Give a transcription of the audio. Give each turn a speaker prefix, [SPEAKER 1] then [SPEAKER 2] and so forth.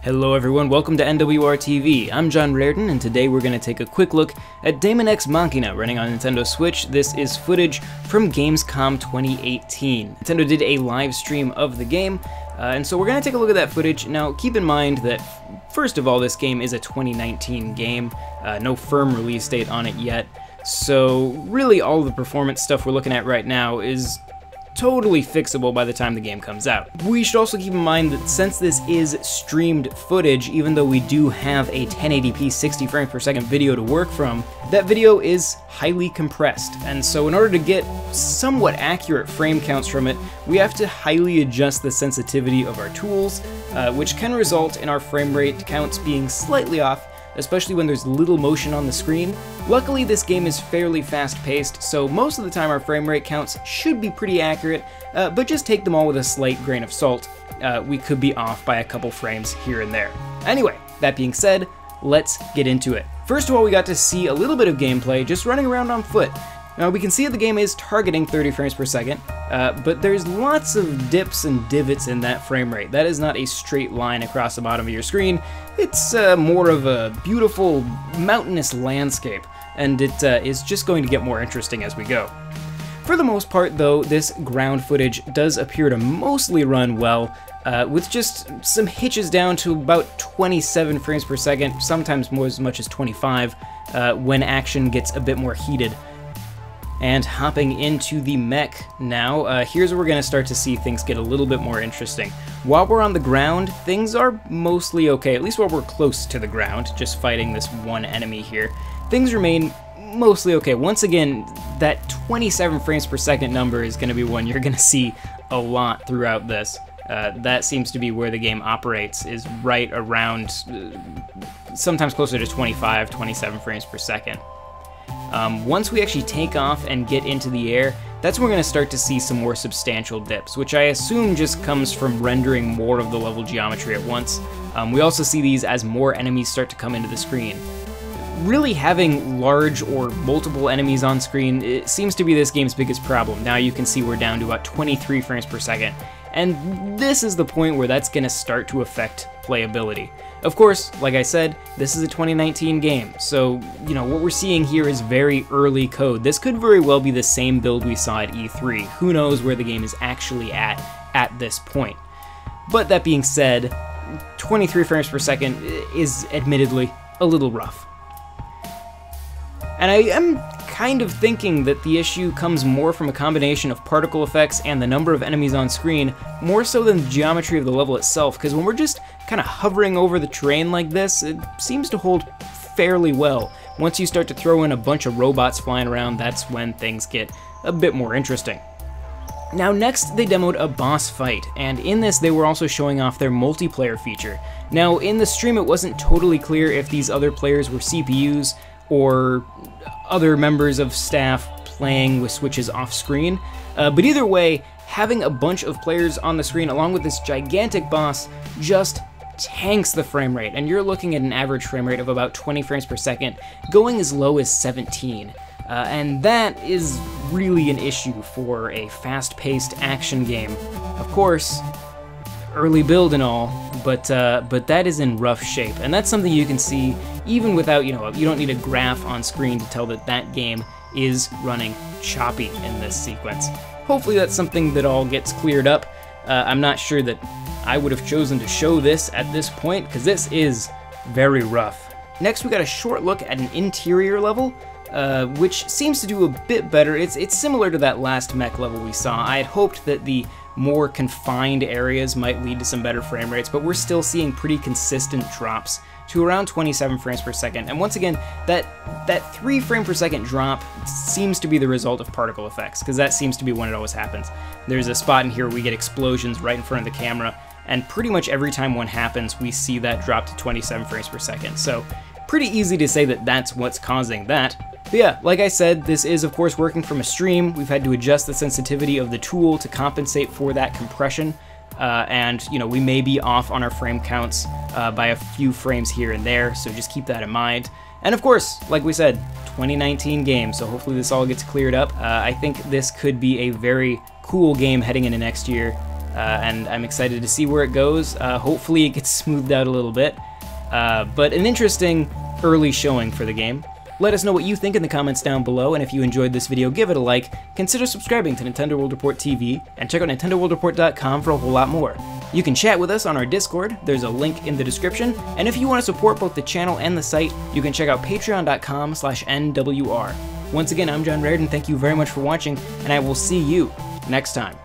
[SPEAKER 1] Hello everyone, welcome to NWR TV. I'm John Reardon, and today we're going to take a quick look at Daemon X Machina running on Nintendo Switch. This is footage from Gamescom 2018. Nintendo did a live stream of the game, and so we're going to take a look at that footage. Now, keep in mind that, first of all, this game is a 2019 game, no firm release date on it yet, so really all the performance stuff we're looking at right now is totally fixable by the time the game comes out. We should also keep in mind that since this is streamed footage, even though we do have a 1080p 60 frames per second video to work from, that video is highly compressed, and so in order to get somewhat accurate frame counts from it, we have to highly adjust the sensitivity of our tools, which can result in our frame rate counts being slightly off, especially when there's little motion on the screen. Luckily, this game is fairly fast-paced, so most of the time our frame rate counts should be pretty accurate, but just take them all with a slight grain of salt. We could be off by a couple frames here and there. Anyway, that being said, let's get into it. First of all, we got to see a little bit of gameplay just running around on foot. Now, we can see that the game is targeting 30 frames per second, but there's lots of dips and divots in that frame rate. That is not a straight line across the bottom of your screen. It's more of a beautiful mountainous landscape, and it is just going to get more interesting as we go. For the most part, though, this ground footage does appear to mostly run well, with just some hitches down to about 27 frames per second, sometimes more as much as 25, when action gets a bit more heated. And hopping into the mech now, here's where we're going to start to see things get a little bit more interesting. While we're on the ground, things are mostly okay, at least while we're close to the ground, just fighting this one enemy here. Things remain mostly okay. Once again, that 27 frames per second number is going to be one you're going to see a lot throughout this. That seems to be where the game operates, is right around, sometimes closer to 25, 27 frames per second. Once we actually take off and get into the air, that's when we're going to start to see some more substantial dips, which I assume just comes from rendering more of the level geometry at once. We also see these as more enemies start to come into the screen. Really having large or multiple enemies on screen, it seems to be this game's biggest problem. Now you can see we're down to about 23 frames per second, and this is the point where that's going to start to affect playability. Of course, like I said, this is a 2019 game, so, you know, what we're seeing here is very early code. This could very well be the same build we saw at E3. Who knows where the game is actually at this point. But that being said, 23 frames per second is admittedly a little rough. And I am kind of thinking that the issue comes more from a combination of particle effects and the number of enemies on screen, more so than the geometry of the level itself, because when we're just kind of hovering over the terrain like this, it seems to hold fairly well. Once you start to throw in a bunch of robots flying around, that's when things get a bit more interesting. Now next, they demoed a boss fight, and in this they were also showing off their multiplayer feature. Now in the stream it wasn't totally clear if these other players were CPUs, or other members of staff playing with switches off screen, but either way, having a bunch of players on the screen along with this gigantic boss just tanks the frame rate, and you're looking at an average frame rate of about 20 frames per second, going as low as 17. And that is really an issue for a fast-paced action game. Of course, early build and all, but that is in rough shape, and that's something you can see even without, you don't need a graph on screen to tell that that game is running choppy in this sequence. Hopefully that's something that all gets cleared up. I'm not sure that I would have chosen to show this at this point, because this is very rough. Next we got a short look at an interior level, which seems to do a bit better. It's similar to that last mech level we saw. I had hoped that the more confined areas might lead to some better frame rates, but we're still seeing pretty consistent drops to around 27 frames per second. And once again, that 3 frame per second drop seems to be the result of particle effects, because that seems to be when it always happens. There's a spot in here where we get explosions right in front of the camera, and pretty much every time one happens, we see that drop to 27 frames per second. So pretty easy to say that that's what's causing that. But yeah, like I said, this is of course working from a stream. We've had to adjust the sensitivity of the tool to compensate for that compression, and we may be off on our frame counts by a few frames here and there, so just keep that in mind. And of course, like we said, 2019 game, so hopefully this all gets cleared up. I think this could be a very cool game heading into next year, and I'm excited to see where it goes. Hopefully it gets smoothed out a little bit, but an interesting early showing for the game. Let us know what you think in the comments down below, and if you enjoyed this video, give it a like, consider subscribing to Nintendo World Report TV, and check out NintendoWorldReport.com for a whole lot more. You can chat with us on our Discord, there's a link in the description, and if you want to support both the channel and the site, you can check out patreon.com/NWR. Once again, I'm John Reardon, thank you very much for watching, and I will see you next time.